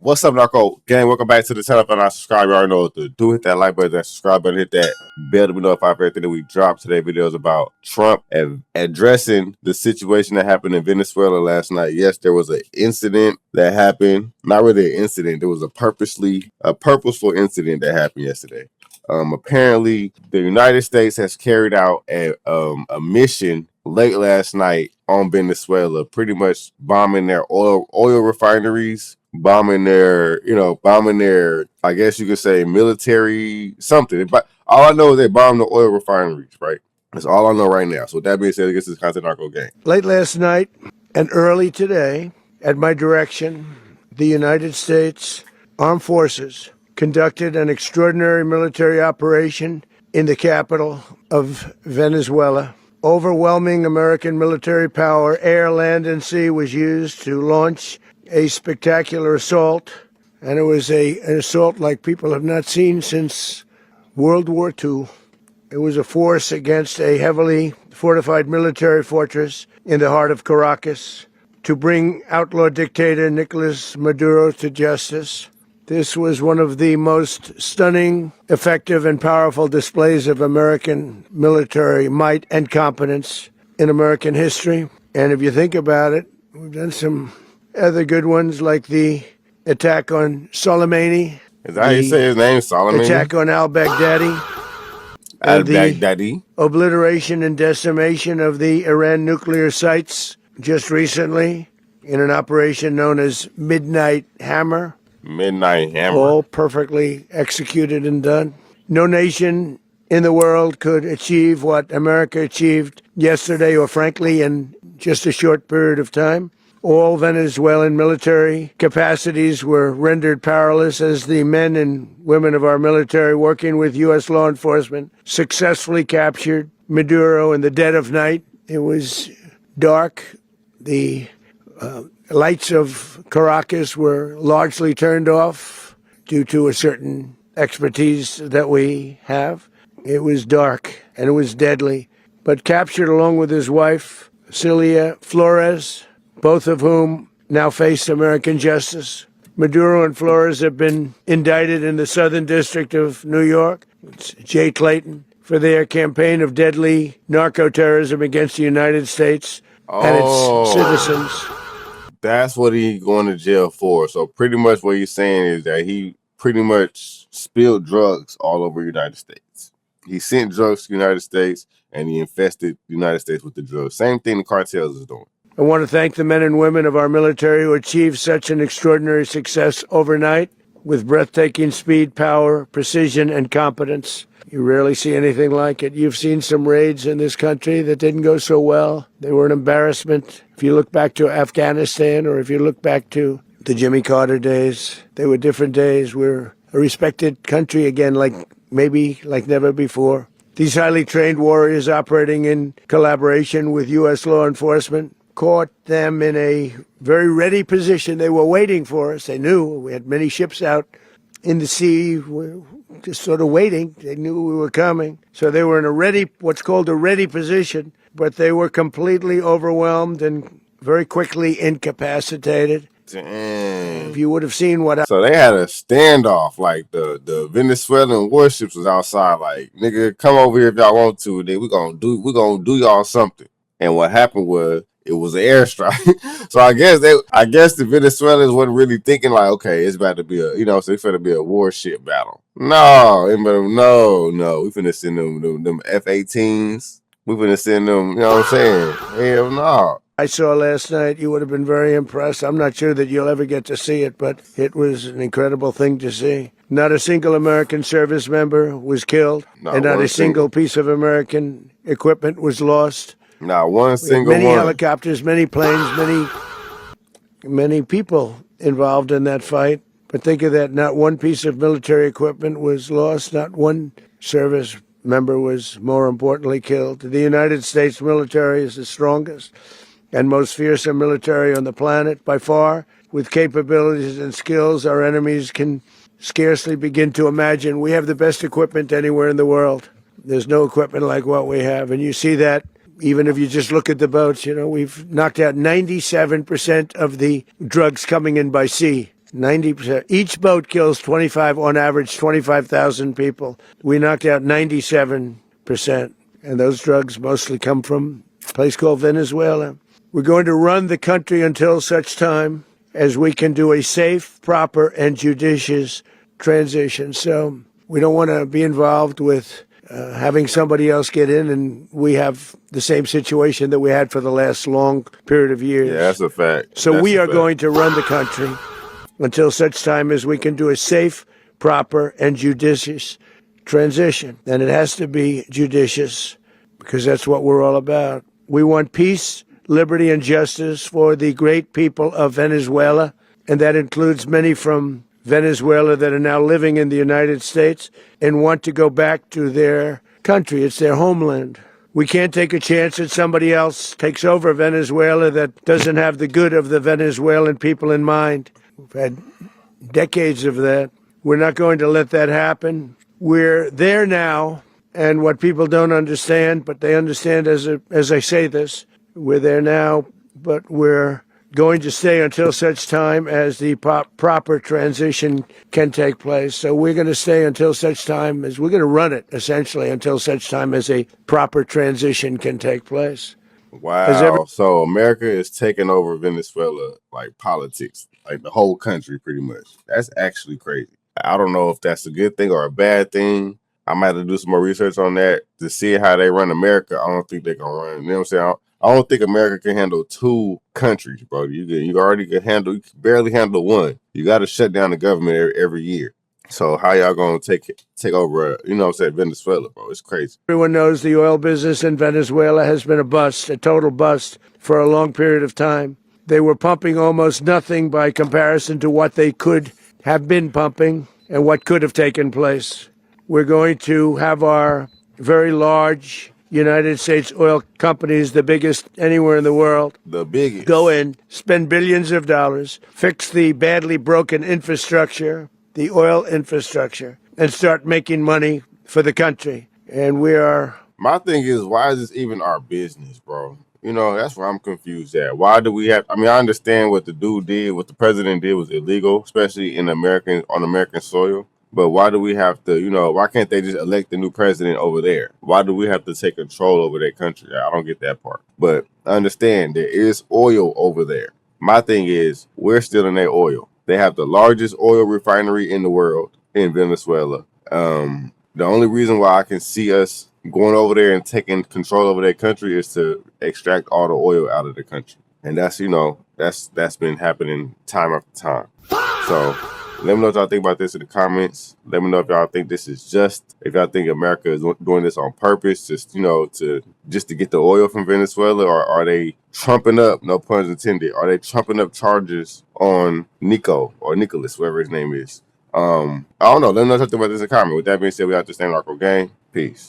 What's up, Narko? Gang, welcome back to the channel. If you're not subscribed, you already know what to do. Hit that like button, that subscribe button, hit that bell to be notified for everything that we drop. Today's video is about Trump and addressing the situation that happened in Venezuela last night. Yes, there was an incident that happened. Not really an incident. There was a purposeful incident that happened yesterday. Apparently, the United States has carried out a mission late last night on Venezuela, pretty much bombing their oil refineries, bombing their, I guess you could say military something. But all I know is they bombed the oil refineries, right? That's all I know right now. So with that being said, I guess it's Content Narco Gang. Late last night and early today, at my direction, the United States Armed Forces conducted an extraordinary military operation in the capital of Venezuela. Overwhelming American military power, air, land, and sea, was used to launch a spectacular assault, and it was an assault like people have not seen since World War II. It was a force against a heavily fortified military fortress in the heart of Caracas to bring outlaw dictator Nicolas Maduro to justice. This was one of the most stunning, effective, and powerful displays of American military might and competence in American history. And if you think about it, we've done some other good ones, like the attack on Soleimani. Is that how you say his name, Soleimani? Attack on al-Baghdadi. Al-Baghdadi. Obliteration and decimation of the Iran nuclear sites just recently in an operation known as Midnight Hammer. Midnight Hammer. All perfectly executed and done. No nation in the world could achieve what America achieved yesterday, or frankly, in just a short period of time. All Venezuelan military capacities were rendered powerless as the men and women of our military, working with U.S. law enforcement, successfully captured Maduro in the dead of night. It was dark. The lights of Caracas were largely turned off due to a certain expertise that we have. It was dark and it was deadly, but captured along with his wife, Celia Flores, both of whom now face American justice. Maduro and Flores have been indicted in the Southern District of New York, it's Jay Clayton, for their campaign of deadly narco-terrorism against the United States and its citizens. That's what he's going to jail for. So pretty much what he's saying is that he pretty much spilled drugs all over the United States. He sent drugs to the United States and he infested the United States with the drugs. Same thing the cartels is doing. I want to thank the men and women of our military who achieved such an extraordinary success overnight with breathtaking speed, power, precision, and competence. You rarely see anything like it. You've seen some raids in this country that didn't go so well. They were an embarrassment. If you look back to Afghanistan, or if you look back to the Jimmy Carter days, they were different days. We're a respected country again, like never before. These highly trained warriors, operating in collaboration with U.S. law enforcement, caught them in a very ready position. They were waiting for us. They knew we had many ships out in the sea, just sort of waiting. They knew we were coming. So they were in what's called a ready position, but they were completely overwhelmed and very quickly incapacitated. Dang. If you would have seen what So they had a standoff, like the Venezuelan warships was outside, like, nigga, come over here if y'all want to, then we're gonna do y'all something. And what happened was it was an airstrike. So I guess the Venezuelans wasn't really thinking like, okay, it's about to be it's going to be a warship battle. No, we finna send them F-18s. We finna send them, you know what I'm saying? Hell no. I saw last night, you would have been very impressed. I'm not sure that you'll ever get to see it, but it was an incredible thing to see. Not a single American service member was killed, and not a single piece of American equipment was lost. Not one single many helicopters, many planes, many people involved in that fight. But think of that, not one piece of military equipment was lost, not one service member was, more importantly, killed. The United States military is the strongest and most fearsome military on the planet by far, with capabilities and skills our enemies can scarcely begin to imagine. We have the best equipment anywhere in the world. There's no equipment like what we have, and you see that even if you just look at the boats. We've knocked out 97% of the drugs coming in by sea. 90%. Each boat kills 25, on average, 25,000 people. We knocked out 97%. And those drugs mostly come from a place called Venezuela. We're going to run the country until such time as we can do a safe, proper, and judicious transition. So we don't want to be involved with having somebody else get in, and we have the same situation that we had for the last long period of years. Yeah, that's a fact. So we are going to run the country until such time as we can do a safe, proper, and judicious transition. And it has to be judicious because that's what we're all about. We want peace, liberty, and justice for the great people of Venezuela, and that includes many from Venezuela that are now living in the United States and want to go back to their country. It's their homeland. We can't take a chance that somebody else takes over Venezuela that doesn't have the good of the Venezuelan people in mind. We've had decades of that. We're not going to let that happen. We're there now, and what people don't understand, but they understand as I say this, we're there now, but we're going to stay until such time as the proper transition can take place. So we're going to stay until such time as we're going to run it, essentially, until such time as a proper transition can take place. Wow. So America is taking over Venezuela, like politics, like the whole country pretty much. That's actually crazy. I don't know if that's a good thing or a bad thing. I might have to do some more research on that to see how they run America. I don't think they can run, you know what I'm saying? I don't think America can handle two countries, bro. You already can handle, you can barely handle one. You got to shut down the government every year. So how y'all gonna take over, you know what I'm saying, Venezuela, bro? It's crazy. Everyone knows the oil business in Venezuela has been a bust, a total bust for a long period of time. They were pumping almost nothing by comparison to what they could have been pumping and what could have taken place. We're going to have our very large United States oil companies, the biggest anywhere in the world, The biggest. go in, spend billions of dollars, fix the badly broken infrastructure, the oil infrastructure, and start making money for the country. And we are... My thing is, why is this even our business, bro? You know, that's where I'm confused at. Why do we have, I mean, I understand what the dude did, what the president did was illegal, especially on American soil. But why do we have to, you know, why can't they just elect the new president over there? Why do we have to take control over their country? I don't get that part. But understand, there is oil over there. My thing is, we're still in their oil. They have the largest oil refinery in the world in Venezuela. The only reason why I can see us going over there and taking control over their country is to extract all the oil out of the country. And that's, you know, that's been happening time after time. So let me know what y'all think about this in the comments. Let me know if y'all think this is just, if y'all think America is doing this on purpose, just, you know, to get the oil from Venezuela, or are they trumping up, no puns intended, are they trumping up charges on Nico or Nicholas, whatever his name is? I don't know. Let me know what y'all think about this in the comment. With that being said, we have to stand Narko gang. Peace.